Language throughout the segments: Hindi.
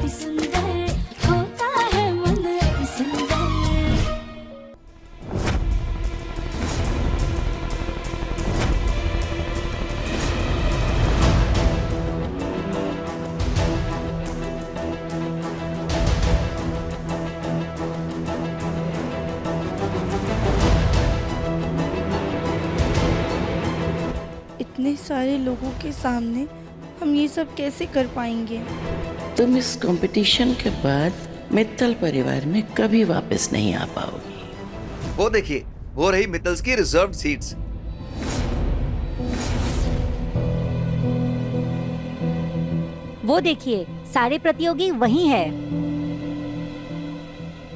अति सुंदर, होता है मन अति सुंदर। इतने सारे लोगों के सामने हम ये सब कैसे कर पाएंगे? तुम इस कंपटीशन के बाद मित्तल परिवार में कभी वापस नहीं आ पाओगी। वो देखिए, वो रही मित्तल्स की रिजर्व्ड सीट्स। वो देखिए, सारे प्रतियोगी वही है।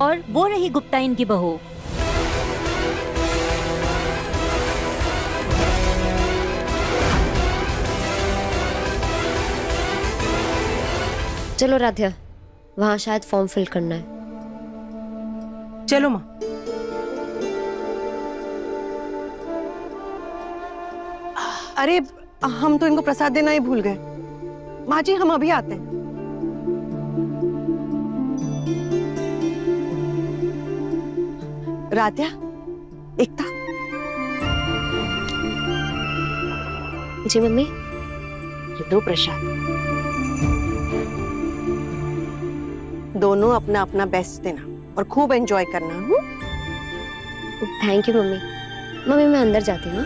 और वो रही गुप्ता इनकी बहू। चलो राध्या, वहाँ शायद फॉर्म फिल करना है। चलो माँ। अरे हम तो इनको प्रसाद देना ही भूल गए। माँ जी, हम अभी आते हैं। राध्या, एकता। जी मम्मी। ये दो प्रसाद। दोनों अपना अपना बेस्ट देना और खूब एंजॉय करना। Thank you mummy. मम्मी मैं अंदर जाती हूँ।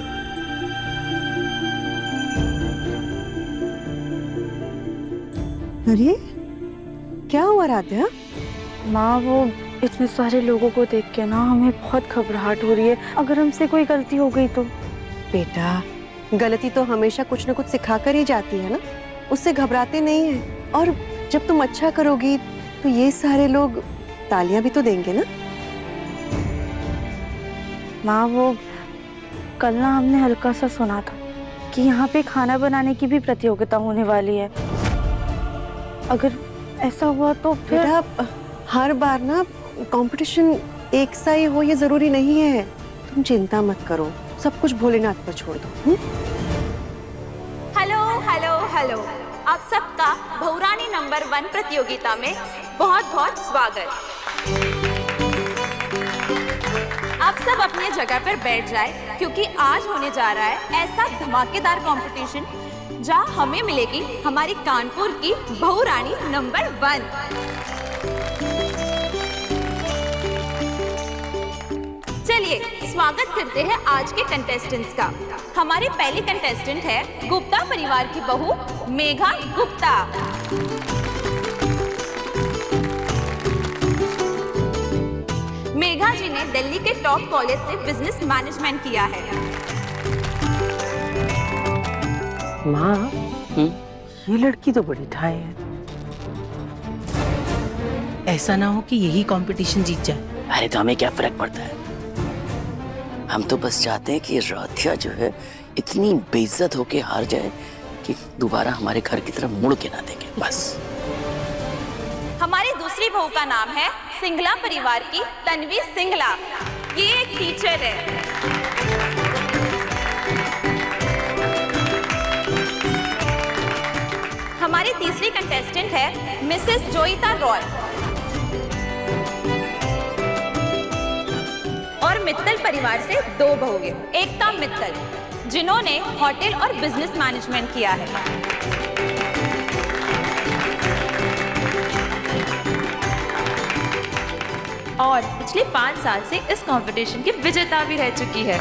अरे क्या हुआ राध्या? माँ, वो इतने सारे लोगों को देख के ना हमें बहुत घबराहट हो रही है। अगर हमसे कोई गलती हो गई तो? बेटा, गलती तो हमेशा कुछ न कुछ सिखा कर ही जाती है ना, उससे घबराते नहीं है। और जब तुम अच्छा करोगी तो ये सारे लोग तालियां भी तो देंगे ना। माँ, वो कल ना हमने हल्का सा सुना था कि यहाँ पे खाना बनाने की भी प्रतियोगिता होने वाली है। अगर ऐसा हुआ तो फिर? बेटा, हर बार ना कंपटीशन एक सा ही हो ये जरूरी नहीं है। तुम चिंता मत करो, सब कुछ भोलेनाथ पर छोड़ दो। हेलो हेलो हेलो, आप सबका बहुरानी नंबर 1 प्रतियोगिता में बहुत बहुत स्वागत। आप सब अपनी जगह पर बैठ जाए, क्योंकि आज होने जा रहा है ऐसा धमाकेदार कंपटीशन जहां हमें मिलेगी हमारी कानपुर की बहुरानी नंबर 1। चलिए स्वागत करते हैं आज के कंटेस्टेंट्स का। हमारे पहले कंटेस्टेंट है गुप्ता परिवार की बहू मेघा गुप्ता। मेघा जी ने दिल्ली के टॉप कॉलेज से बिजनेस मैनेजमेंट किया है। माँ, ये लड़की तो बड़ी ढाई है। ऐसा ना हो कि यही कंपटीशन जीत जाए। अरे तो हमें क्या फर्क पड़ता है? हम तो बस चाहते हैं कि राध्या जो है इतनी बेइज्जत होके हार जाए कि दोबारा हमारे घर की तरफ मुड़ के ना देखे, बस। हमारी दूसरी बहू का नाम है सिंघला परिवार की तन्वी सिंघला। ये एक टीचर है। हमारी तीसरी कंटेस्टेंट है मिसेस जोईता रॉय। और मित्तल परिवार से 2 बहुएं, एकता मित्तल, जिन्होंने होटल और बिजनेस मैनेजमेंट किया है। और पिछले 5 साल से इस कंपटीशन की विजेता भी रह चुकी है।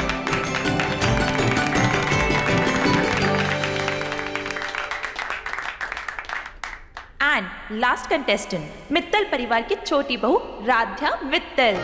एंड लास्ट कंटेस्टेंट मित्तल परिवार की छोटी बहू राध्या मित्तल।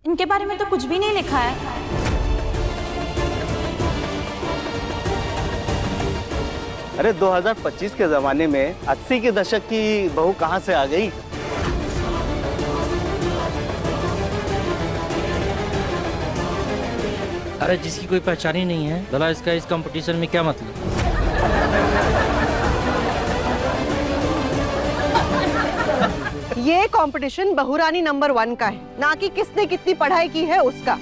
इनके बारे में तो कुछ भी नहीं लिखा है। अरे 2025 के जमाने में 80 के दशक की बहू कहां से आ गई? अरे जिसकी कोई पहचान ही नहीं है, भला इसका इस कंपटीशन में क्या मतलब? ये कंपटीशन बहुरानी नंबर 1 का है, ना कि किसने कितनी पढ़ाई की है उसका।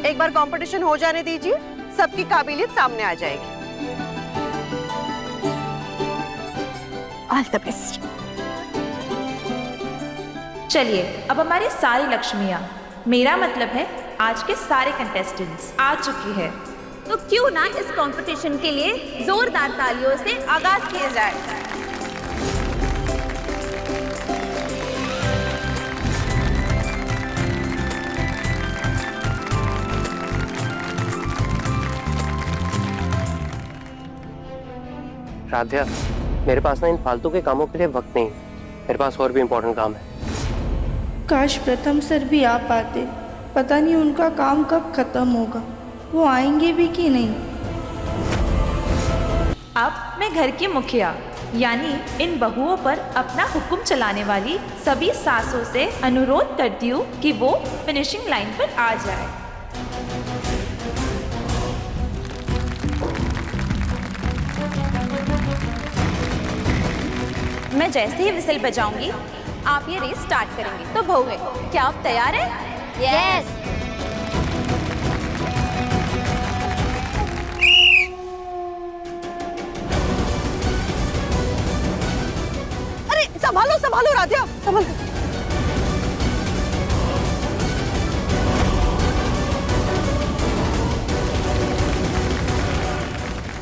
एक बार कंपटीशन हो जाने दीजिए, सबकी काबिलियत सामने आ जाएगी। All the best. चलिए, अब हमारी सारी लक्ष्मियाँ, मेरा मतलब है आज के सारे कंटेस्टेंट्स आ चुकी है, तो क्यों ना इस कंपटीशन के लिए जोरदार तालियों से आगाज किया जाए। राध्या, मेरे पास ना इन फालतू के कामों के लिए वक्त नहीं, मेरे पास और भी इम्पोर्टेंट काम है। काश प्रथम सर भी आ पाते, पता नहीं उनका काम कब खत्म होगा, वो आएंगे भी कि नहीं। अब मैं घर की मुखिया यानी इन बहुओं पर अपना हुक्म चलाने वाली सभी सासों से अनुरोध करती हूँ कि वो फिनिशिंग लाइन पर आ जाए। मैं जैसे ही विसल बजाऊंगी आप ये रेस स्टार्ट करेंगे। तो बहुए, क्या आप तैयार हैं? यस। अरे संभालो संभालो राध्या, संभालो।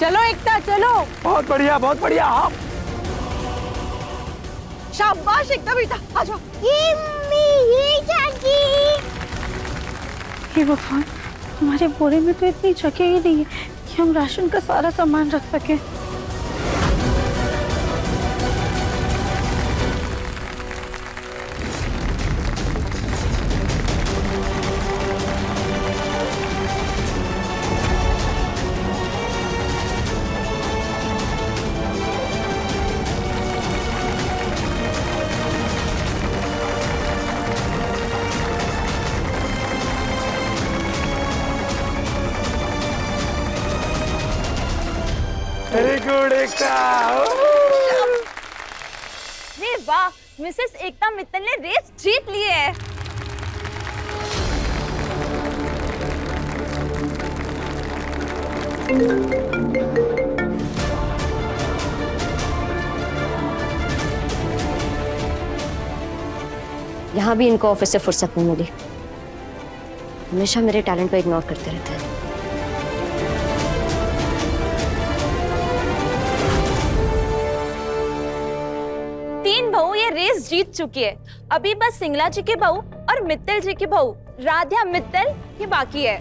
चलो एकता, चलो। बहुत बढ़िया, बहुत बढ़िया। हाँ, शाबाश एकता बेटा, आ जाओ। हे भगवान, हमारे बोरे में तो इतनी जगह ही नहीं है कि हम राशन का सारा सामान रख सके। वेरी गुड एकता। अरे वाह, मिसेस एकता मित्तल ने रेस जीत ली है। यहाँ भी इनको ऑफिस से फुर्सत नहीं मिली, हमेशा मेरे टैलेंट को इग्नोर करते रहते हैं। बहू ये रेस जीत चुकी है, अभी बस सिंगला जी की बहू और मित्तल जी की बहू राध्या मित्तल ही बाकी है।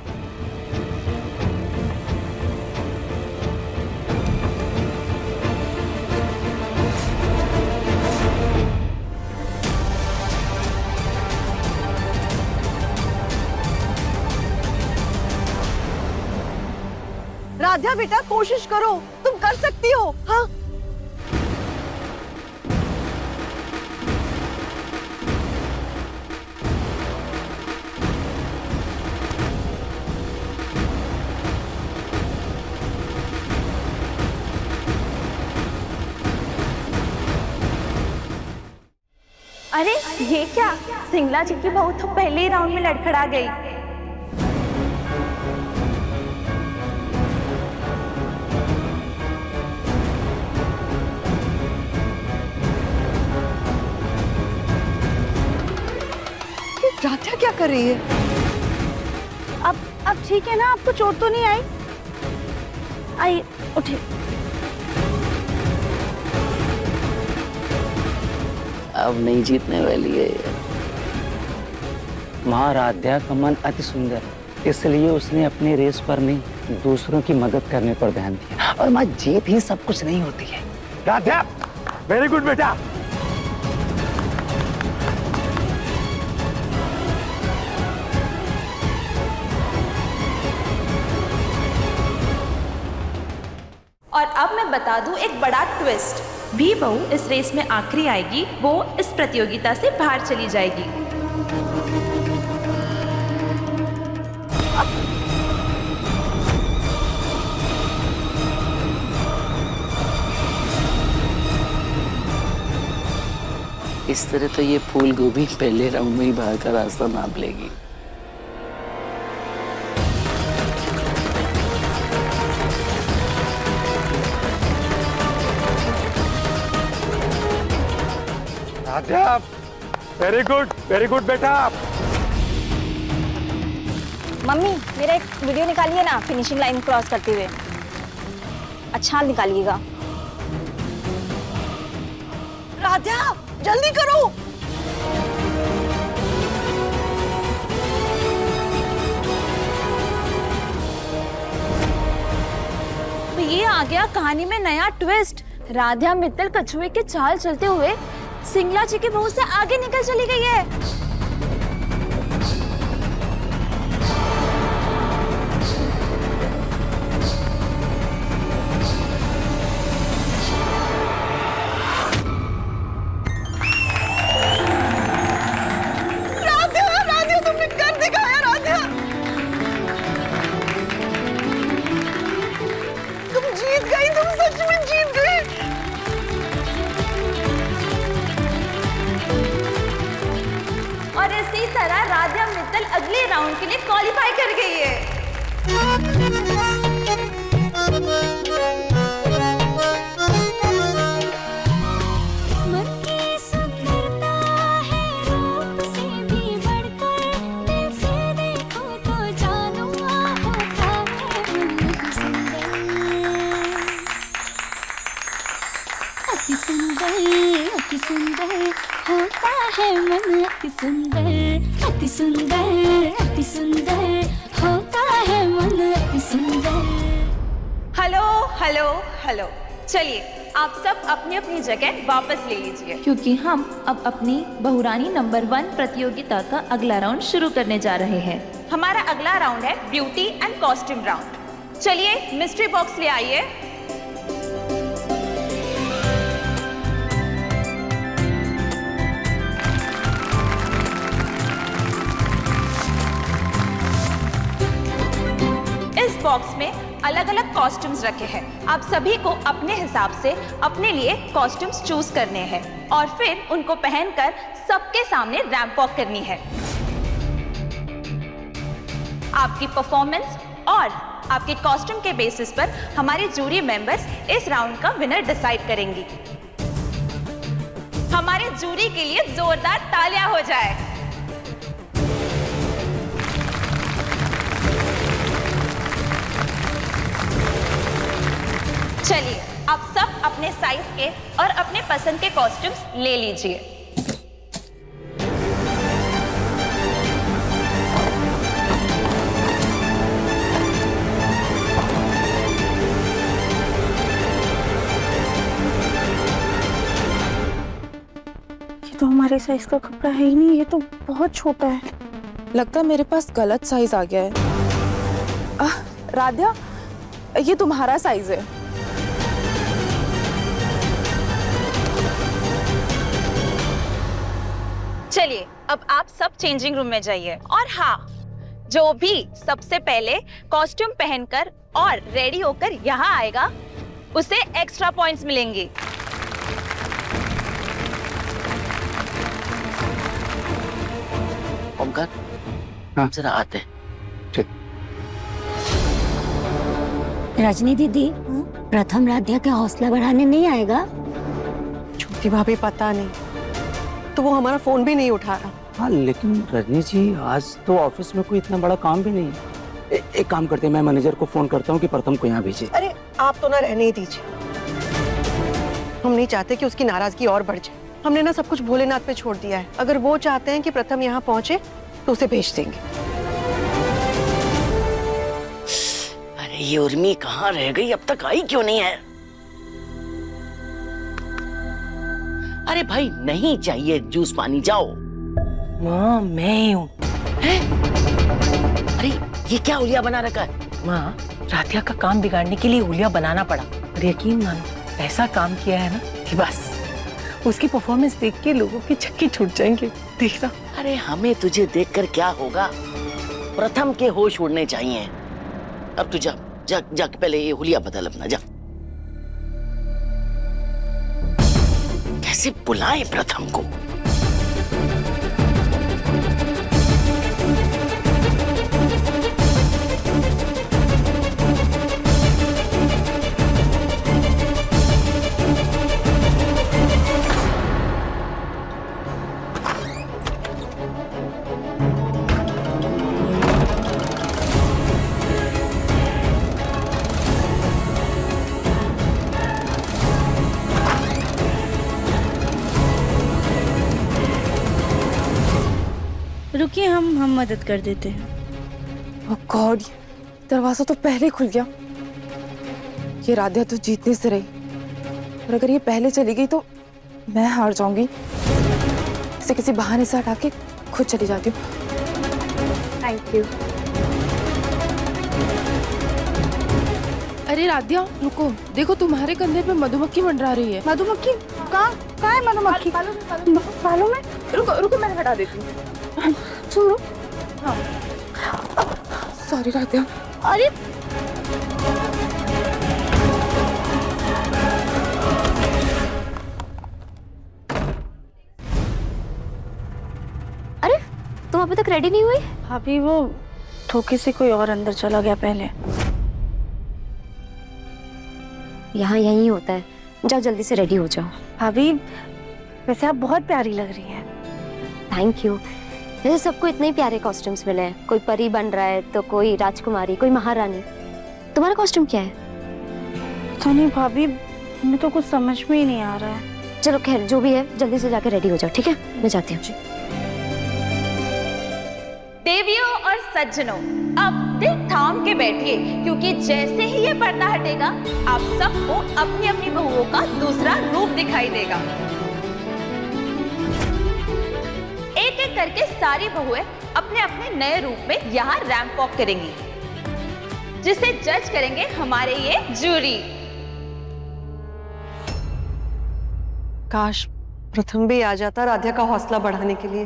राध्या बेटा, कोशिश करो, तुम कर सकती हो। हाँ, अरे ये क्या, सिंगला जी की बहू तो पहले ही राउंड में लड़खड़ा गई। राध्या क्या कर रही है? अब ठीक है ना, आपको चोट तो नहीं आई? आई, उठे। अब नहीं जीतने वाली है। माँ राध्या का मन अति सुंदर, इसलिए उसने अपनी रेस पर नहीं दूसरों की मदद करने पर ध्यान दिया। और माँ, जीत ही सब कुछ नहीं होती है। राध्या, वेरी गुड बेटा। और अब मैं बता दूं एक बड़ा ट्विस्ट, भी बहू इस रेस में आखिरी आएगी, वो इस प्रतियोगिता से बाहर चली जाएगी। इस तरह तो ये फूल गोभी पहले राउंड में ही बाहर का रास्ता नाप लेगी। राधा, वेरी गुड बेटा। मम्मी मेरा एक वीडियो निकालिए ना फिनिशिंग लाइन क्रॉस करते हुए। अच्छा निकालिएगा। राधा जल्दी करो। तो ये आ गया कहानी में नया ट्विस्ट। राधा मित्तल कछुए के चाल चलते हुए सिंगला जी की बहू से आगे निकल चली गई है। राधा, राधा तुमने कर दिखाया। राधा तुम जीत गई, तुम सच में जीत गई। और इसी तरह राधा मित्तल अगले राउंड के लिए क्वालिफाई कर गई है। मन की सुंदरता है रूप से भी बढ़कर, दिल से देखो तो जानो होता है मन अति सुंदर, अति सुंदर, अति सुंदर होता है मन अति सुंदर, अति सुंदर, अति सुंदर होता है मन अति सुंदर। हेलो हेलो हेलो, चलिए आप सब अपनी अपनी जगह वापस ले लीजिए, क्योंकि हम अब अपनी बहुरानी नंबर 1 प्रतियोगिता का अगला राउंड शुरू करने जा रहे हैं। हमारा अगला राउंड है ब्यूटी एंड कॉस्ट्यूम राउंड। चलिए मिस्ट्री बॉक्स ले आइए। इस बॉक्स में अलग अलग कॉस्ट्यूम्स रखे हैं। आप सभी को अपने हिसाब से अपने लिए कॉस्ट्यूम्स चूज करने हैं और फिर उनको पहनकर सबके सामने रैंप वॉक करनी है। आपकी परफॉर्मेंस और आपके कॉस्ट्यूम के बेसिस पर हमारे जूरी मेंबर्स इस राउंड का विनर डिसाइड करेंगी। हमारे जूरी के लिए जोरदार तालियां हो जाए। चलिए आप सब अपने साइज के और अपने पसंद के कॉस्ट्यूम्स ले लीजिए। ये तो हमारे साइज का कपड़ा है ही नहीं, ये तो बहुत छोटा है। लगता है मेरे पास गलत साइज आ गया है। राधा, ये तुम्हारा साइज है। चलिए अब आप सब चेंजिंग रूम में जाइए। और हाँ, जो भी सबसे पहले कॉस्ट्यूम पहनकर और रेडी होकर यहाँ आएगा उसे एक्स्ट्रा पॉइंट्स मिलेंगे। ओमकार, हाँ? जरा आते हैं। रजनी दीदी, प्रथम राध्या का हौसला बढ़ाने नहीं आएगा? छोटी भाभी पता नहीं, तो वो हमारा फोन भी नहीं उठा रहा। हाँ लेकिन रजनी जी, आज तो ऑफिस में कोई इतना बड़ा काम भी नहीं है। एक काम करते हैं, मैं मैनेजर को फोन करता हूँ कि प्रथम को यहाँ भेजे। अरे आप तो ना रहने ही दीजिए, हम नहीं चाहते कि उसकी नाराजगी और बढ़ जाए। हमने ना सब कुछ भोलेनाथ पे छोड़ दिया है। अगर वो चाहते हैं कि प्रथम यहाँ पहुंचे तो उसे भेज देंगे। अरे ये उर्मी कहाँ रह गई, अब तक आई क्यों नहीं है? अरे भाई नहीं चाहिए जूस पानी, जाओ। माँ मैं ही हूँ। अरे ये क्या हुलिया बना रखा है? माँ, राधिया का काम बिगाड़ने के लिए हुलिया बनाना पड़ा, और यकीन मानो ऐसा काम किया है ना कि बस उसकी परफॉर्मेंस देख के लोगों के छक्के छूट जाएंगे। देखना। अरे हमें तुझे देखकर क्या होगा? प्रथम के होश उड़ने चाहिए। अब तू जा जा जा पहले ये हुलिया बदल अपना, जा। कैसे बुलाए प्रथम को? रुकिए, हम मदद कर देते हैं। ओह गॉड, दरवाजा तो पहले खुल गया। ये राध्या तो जीतने से रही, और अगर ये पहले चली गई तो मैं हार जाऊंगी। इसे किसी बहाने से हटा के खुद चली जाती हूँ। Thank you. अरे राध्या रुको, देखो तुम्हारे कंधे पे मधुमक्खी मंडरा रही है। मधुमक्खी? कहाँ है मधुमक्खी? बालों में? रुको रुको, मैं हटा देती हूँ। सुनो। हाँ सॉरी राध्या। अरे अरे तुम अभी तक रेडी नहीं हुई? अभी वो धोखे से कोई और अंदर चला गया पहले। यहाँ यही होता है, जाओ जल्दी से रेडी हो जाओ। भाभी वैसे आप बहुत प्यारी लग रही हैं। Thank you. जैसे सबको इतने ही प्यारे कॉस्ट्यूम्स मिले हैं, कोई परी बन रहा है तो कोई राजकुमारी, कोई महारानी। तुम्हारा कॉस्ट्यूम क्या है? पता नहीं भाभी, हमें तो कुछ समझ में ही नहीं आ रहा है। चलो खैर जो भी है, जल्दी से जाकर रेडी हो जाओ, ठीक है? मैं जाती हूँ। देवियों और सज्जनों, अब दिल थाम के बैठिए, क्योंकि जैसे ही ये पर्दा हटेगा आप सबको अपनी अपनी बहुओं का दूसरा रूप दिखाई देगा। एक एक करके सारी बहुएं अपने अपने नए रूप में यहाँ रैंप वॉक करेंगी, जिसे जज करेंगे हमारे ये जूरी। काश प्रथम भी आ जाता राध्या का हौसला बढ़ाने के लिए।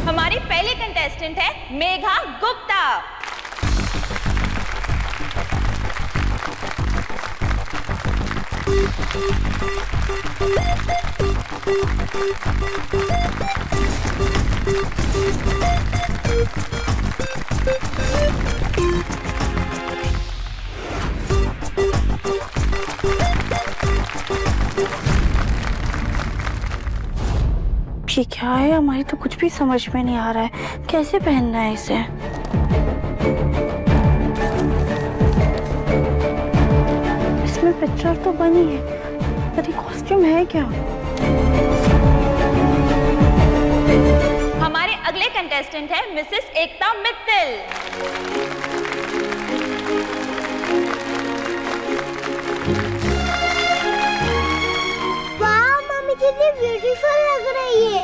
हमारी पहली कंटेस्टेंट है मेघा गुप्ता। ये क्या है? हमारी तो कुछ भी समझ में नहीं आ रहा है, कैसे पहनना है इसे। इसमें पिक्चर तो बनी है, पर ये कॉस्ट्यूम है क्या? हमारे अगले कंटेस्टेंट है मिसेस एकता मित्तल। वाह मम्मी, कितनी ब्यूटीफुल लग रही है।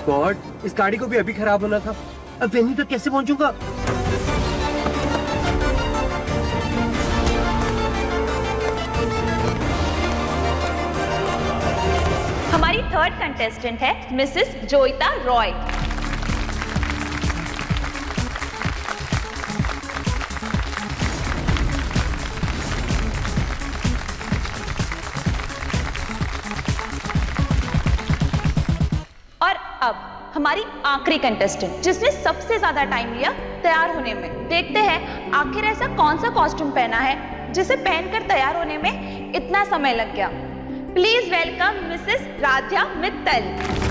गॉड, इस गाड़ी को भी अभी खराब होना था। अब वेन्यू तक कैसे पहुंचूंगा? हमारी थर्ड कंटेस्टेंट है मिसेस जोइता रॉय। और अब हमारी आखिरी कंटेस्टेंट, जिसने सबसे ज्यादा टाइम लिया तैयार होने में। देखते हैं आखिर ऐसा कौन सा कॉस्ट्यूम पहना है जिसे पहनकर तैयार होने में इतना समय लग गया। Please welcome Mrs Radhya Mittal.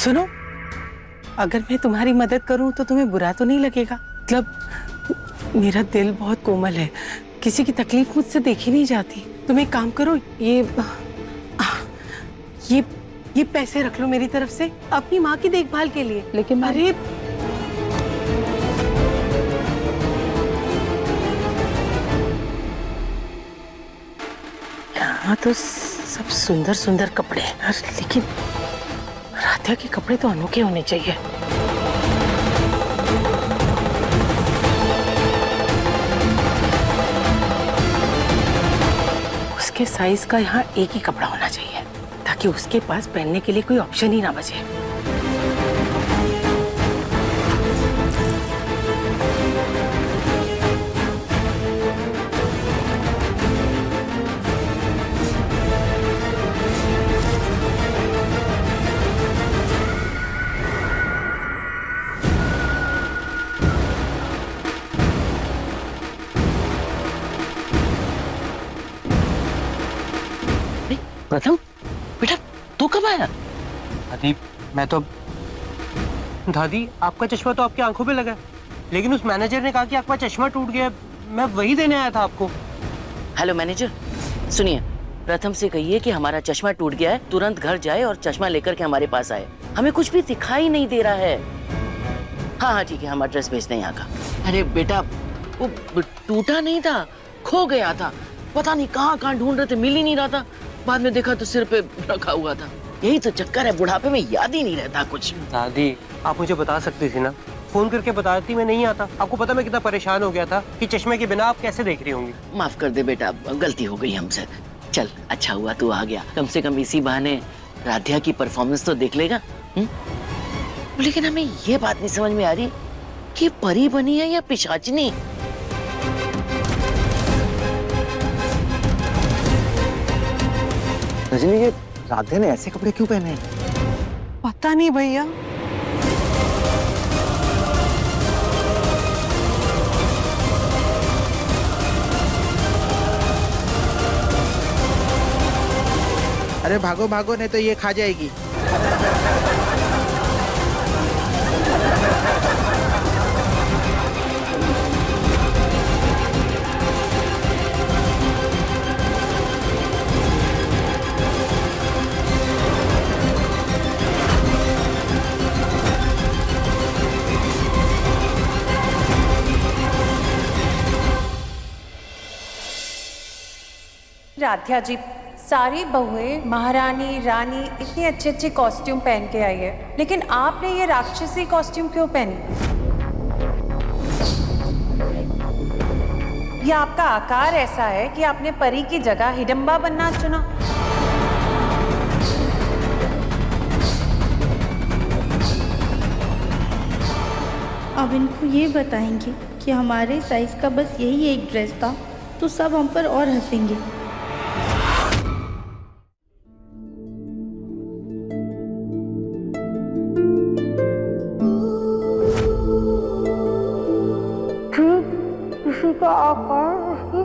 सुनो, अगर मैं तुम्हारी मदद करूं तो तुम्हें बुरा तो नहीं लगेगा? मतलब मेरा दिल बहुत कोमल है, किसी की तकलीफ मुझसे देखी नहीं जाती। तुम एक काम करो, ये पैसे रख लो मेरी तरफ से अपनी माँ की देखभाल के लिए। लेकिन अरे यहाँ तो सब सुंदर सुंदर कपड़े हैं, लेकिन राधिया के कपड़े तो अनोखे होने चाहिए। उसके साइज का यहाँ एक ही कपड़ा होना चाहिए ताकि उसके पास पहनने के लिए कोई ऑप्शन ही ना बचे। प्रथम, बेटा तू कब आया? दादी मैं तो दादी आपका चश्मा तो आपकी आंखों पे लगा है, लेकिन उस मैनेजर ने कहा कि आपका चश्मा टूट गया, मैं वही देने आया था आपको। हेलो मैनेजर, सुनिए, प्रथम से कहिए कि हमारा चश्मा टूट गया है, तुरंत घर जाए और चश्मा लेकर के हमारे पास आए। हमें कुछ भी दिखाई नहीं दे रहा है। हाँ हाँ ठीक है, हम एड्रेस भेजते हैं यहाँ का। अरे बेटा वो टूटा नहीं था, खो गया था, पता नहीं कहाँ ढूंढ रहे थे, मिल ही नहीं रहा था। बाद में देखा तो सिर पे रखा हुआ था। यही तो चक्कर है, बुढ़ापे में याद ही नहीं रहता कुछ। दादी आप मुझे बता सकती थी ना, फोन करके बता देती, मैं नहीं आता। आपको पता मैं कितना परेशान हो गया था कि चश्मे के बिना आप कैसे देख रही होंगी। माफ कर दे बेटा, गलती हो गई हमसे। चल अच्छा हुआ तू आ गया, कम से कम इसी बहाने राधिया की परफॉर्मेंस तो देख लेगा। लेकिन हमें ये बात नहीं समझ में आ रही कि परी बनी है या पिशाचनी। रजनी, ये राधिया ने ऐसे कपड़े क्यों पहने हैं? पता नहीं भैया। अरे भागो भागो, नहीं तो ये खा जाएगी। राधिया जी, सारी बहुएं महारानी रानी इतनी अच्छे अच्छे कॉस्ट्यूम पहन के आई है, लेकिन आपने ये राक्षसी कॉस्ट्यूम क्यों पहनी? ये आपका आकार ऐसा है कि आपने परी की जगह हिडम्बा बनना चुना। अब इनको ये बताएंगे कि हमारे साइज का बस यही एक ड्रेस था तो सब हम पर और हंसेंगे।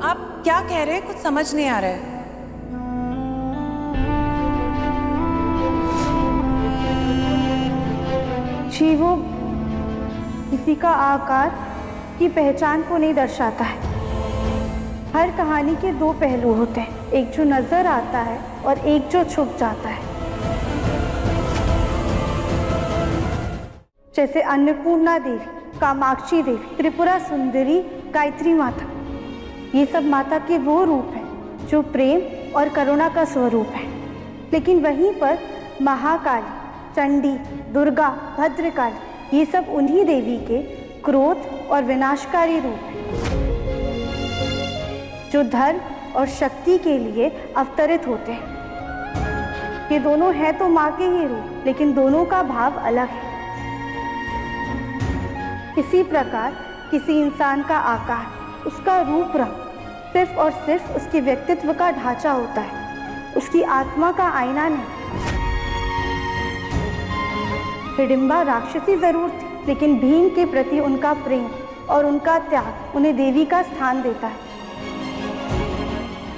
आप क्या कह रहे हैं? कुछ समझ नहीं आ रहा है। जी, वो किसी का आकार की पहचान को नहीं दर्शाता है। हर कहानी के दो पहलू होते हैं, एक जो नजर आता है और एक जो छुप जाता है। जैसे अन्नपूर्णा देवी, कामाक्षी देवी, त्रिपुरा सुंदरी, गायत्री माता, ये सब माता के वो रूप हैं जो प्रेम और करुणा का स्वरूप है। लेकिन वहीं पर महाकाली, चंडी, दुर्गा, भद्रकाली, ये सब उन्हीं देवी के क्रोध और विनाशकारी रूप हैं जो धर्म और शक्ति के लिए अवतरित होते हैं। ये दोनों हैं तो माँ के ही रूप, लेकिन दोनों का भाव अलग है। इसी प्रकार किसी इंसान का आकार, उसका रूप रंग सिर्फ और सिर्फ उसके व्यक्तित्व का ढांचा होता है, उसकी आत्मा का आईना नहीं। हिडिंबा राक्षसी जरूर थी, लेकिन भीम के प्रति उनका प्रेम और उनका त्याग उन्हें देवी का स्थान देता है।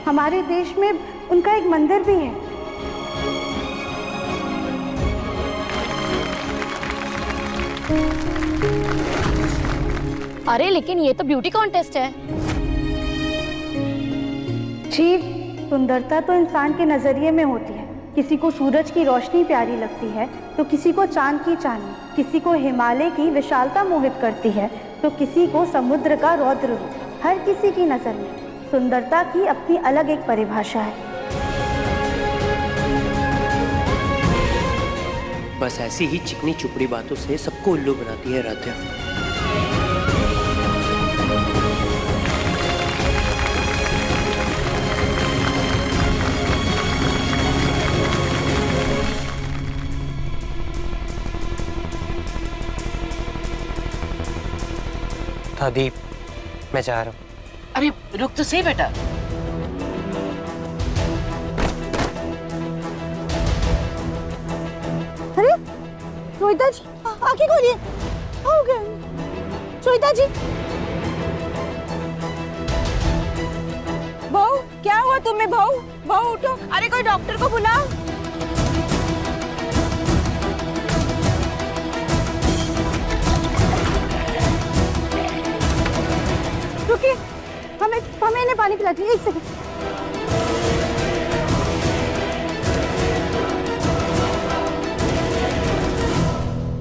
हमारे देश में उनका एक मंदिर भी है। अरे लेकिन ये तो ब्यूटी कॉन्टेस्ट है। जी, सुंदरता तो इंसान के नजरिए में होती है। किसी को सूरज की रोशनी प्यारी लगती है तो किसी को चांद की चांदनी, किसी को हिमालय की विशालता मोहित करती है तो किसी को समुद्र का रौद्र रूप। हर किसी की नजर में सुंदरता की अपनी अलग एक परिभाषा है। बस ऐसी ही चिकनी चुपड़ी बातों से सबको उल्लू बनाती है राध्या। दादी, मैं जा रहा हूँ। अरे रुक तो सही बेटा। अरे श्वेता जी, आंखें खोलिए। हो गया श्वेता जी। बहू, क्या हुआ तुम्हें? बहू, बहू उठो। अरे कोई डॉक्टर को बुलाओ। रुकिए, हमें इन्हें पानी पिलाती है। एक सेकंड।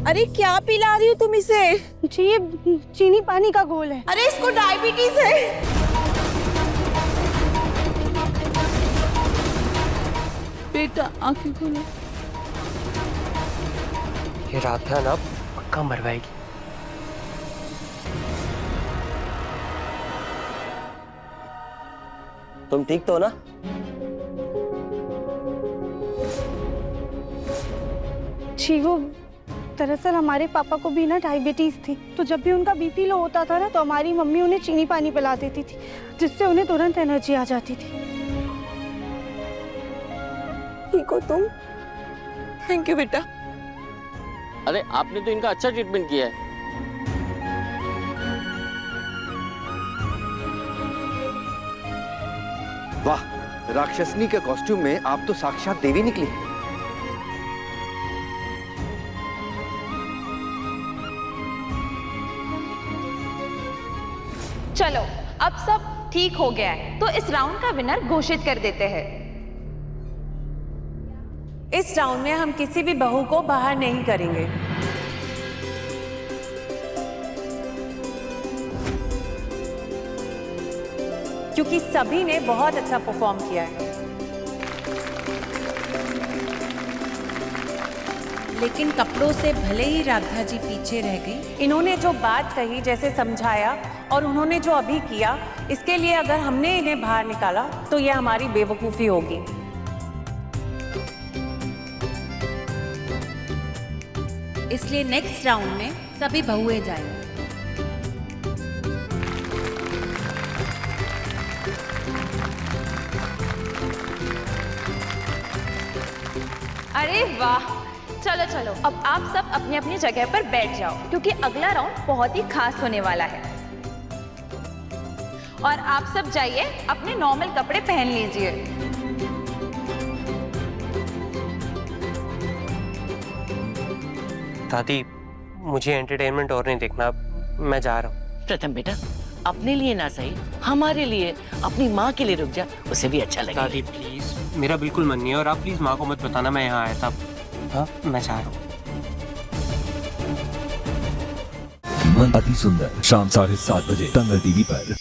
अरे क्या पिला रही हो तुम इसे? जी, ये चीनी पानी का घोल है। अरे इसको डायबिटीज है। बेटा आंखें खोलो। ये राध्या ना पक्का मरवाएगी। तुम ठीक तो हो ना? जी, वो दरअसल हमारे पापा को भी ना डायबिटीज थी, तो जब भी उनका बीपी लो होता था ना तो हमारी मम्मी उन्हें चीनी पानी पिला देती थी, जिससे उन्हें तुरंत एनर्जी आ जाती थी। ठीक हो तुम? थैंक यू बेटा। अरे आपने तो इनका अच्छा ट्रीटमेंट किया है। वाह, राक्षसनी के कॉस्ट्यूम में आप तो साक्षात देवी निकली। चलो अब सब ठीक हो गया है तो इस राउंड का विनर घोषित कर देते हैं। इस राउंड में हम किसी भी बहू को बाहर नहीं करेंगे। क्योंकि सभी ने बहुत अच्छा परफॉर्म किया है। लेकिन कपड़ों से भले ही राधा जी पीछे रह गई, इन्होंने जो बात कही, जैसे समझाया और उन्होंने जो अभी किया, इसके लिए अगर हमने इन्हें बाहर निकाला तो ये हमारी बेवकूफ़ी होगी। इसलिए नेक्स्ट राउंड में सभी बहुएं जाएंगी। अरे वाह, चलो चलो अब आप सब अपनी अपनी जगह पर बैठ जाओ क्योंकि अगला राउंड बहुत ही खास होने वाला है। और आप सब जाइए अपने नॉर्मल कपड़े पहन लीजिए। दादी, मुझे एंटरटेनमेंट और नहीं देखना, मैं जा रहा हूँ। प्रथम बेटा, अपने लिए ना सही, हमारे लिए, अपनी माँ के लिए रुक जा, उसे भी अच्छा लगेगा। दादी प्लीज, मेरा बिल्कुल मन नहीं है और आप प्लीज माँ को मत बताना मैं यहाँ आया था। हाँ, मैं जा रहा हूँ। मन अति सुंदर, शाम 7:30 बजे दंगल टीवी पर।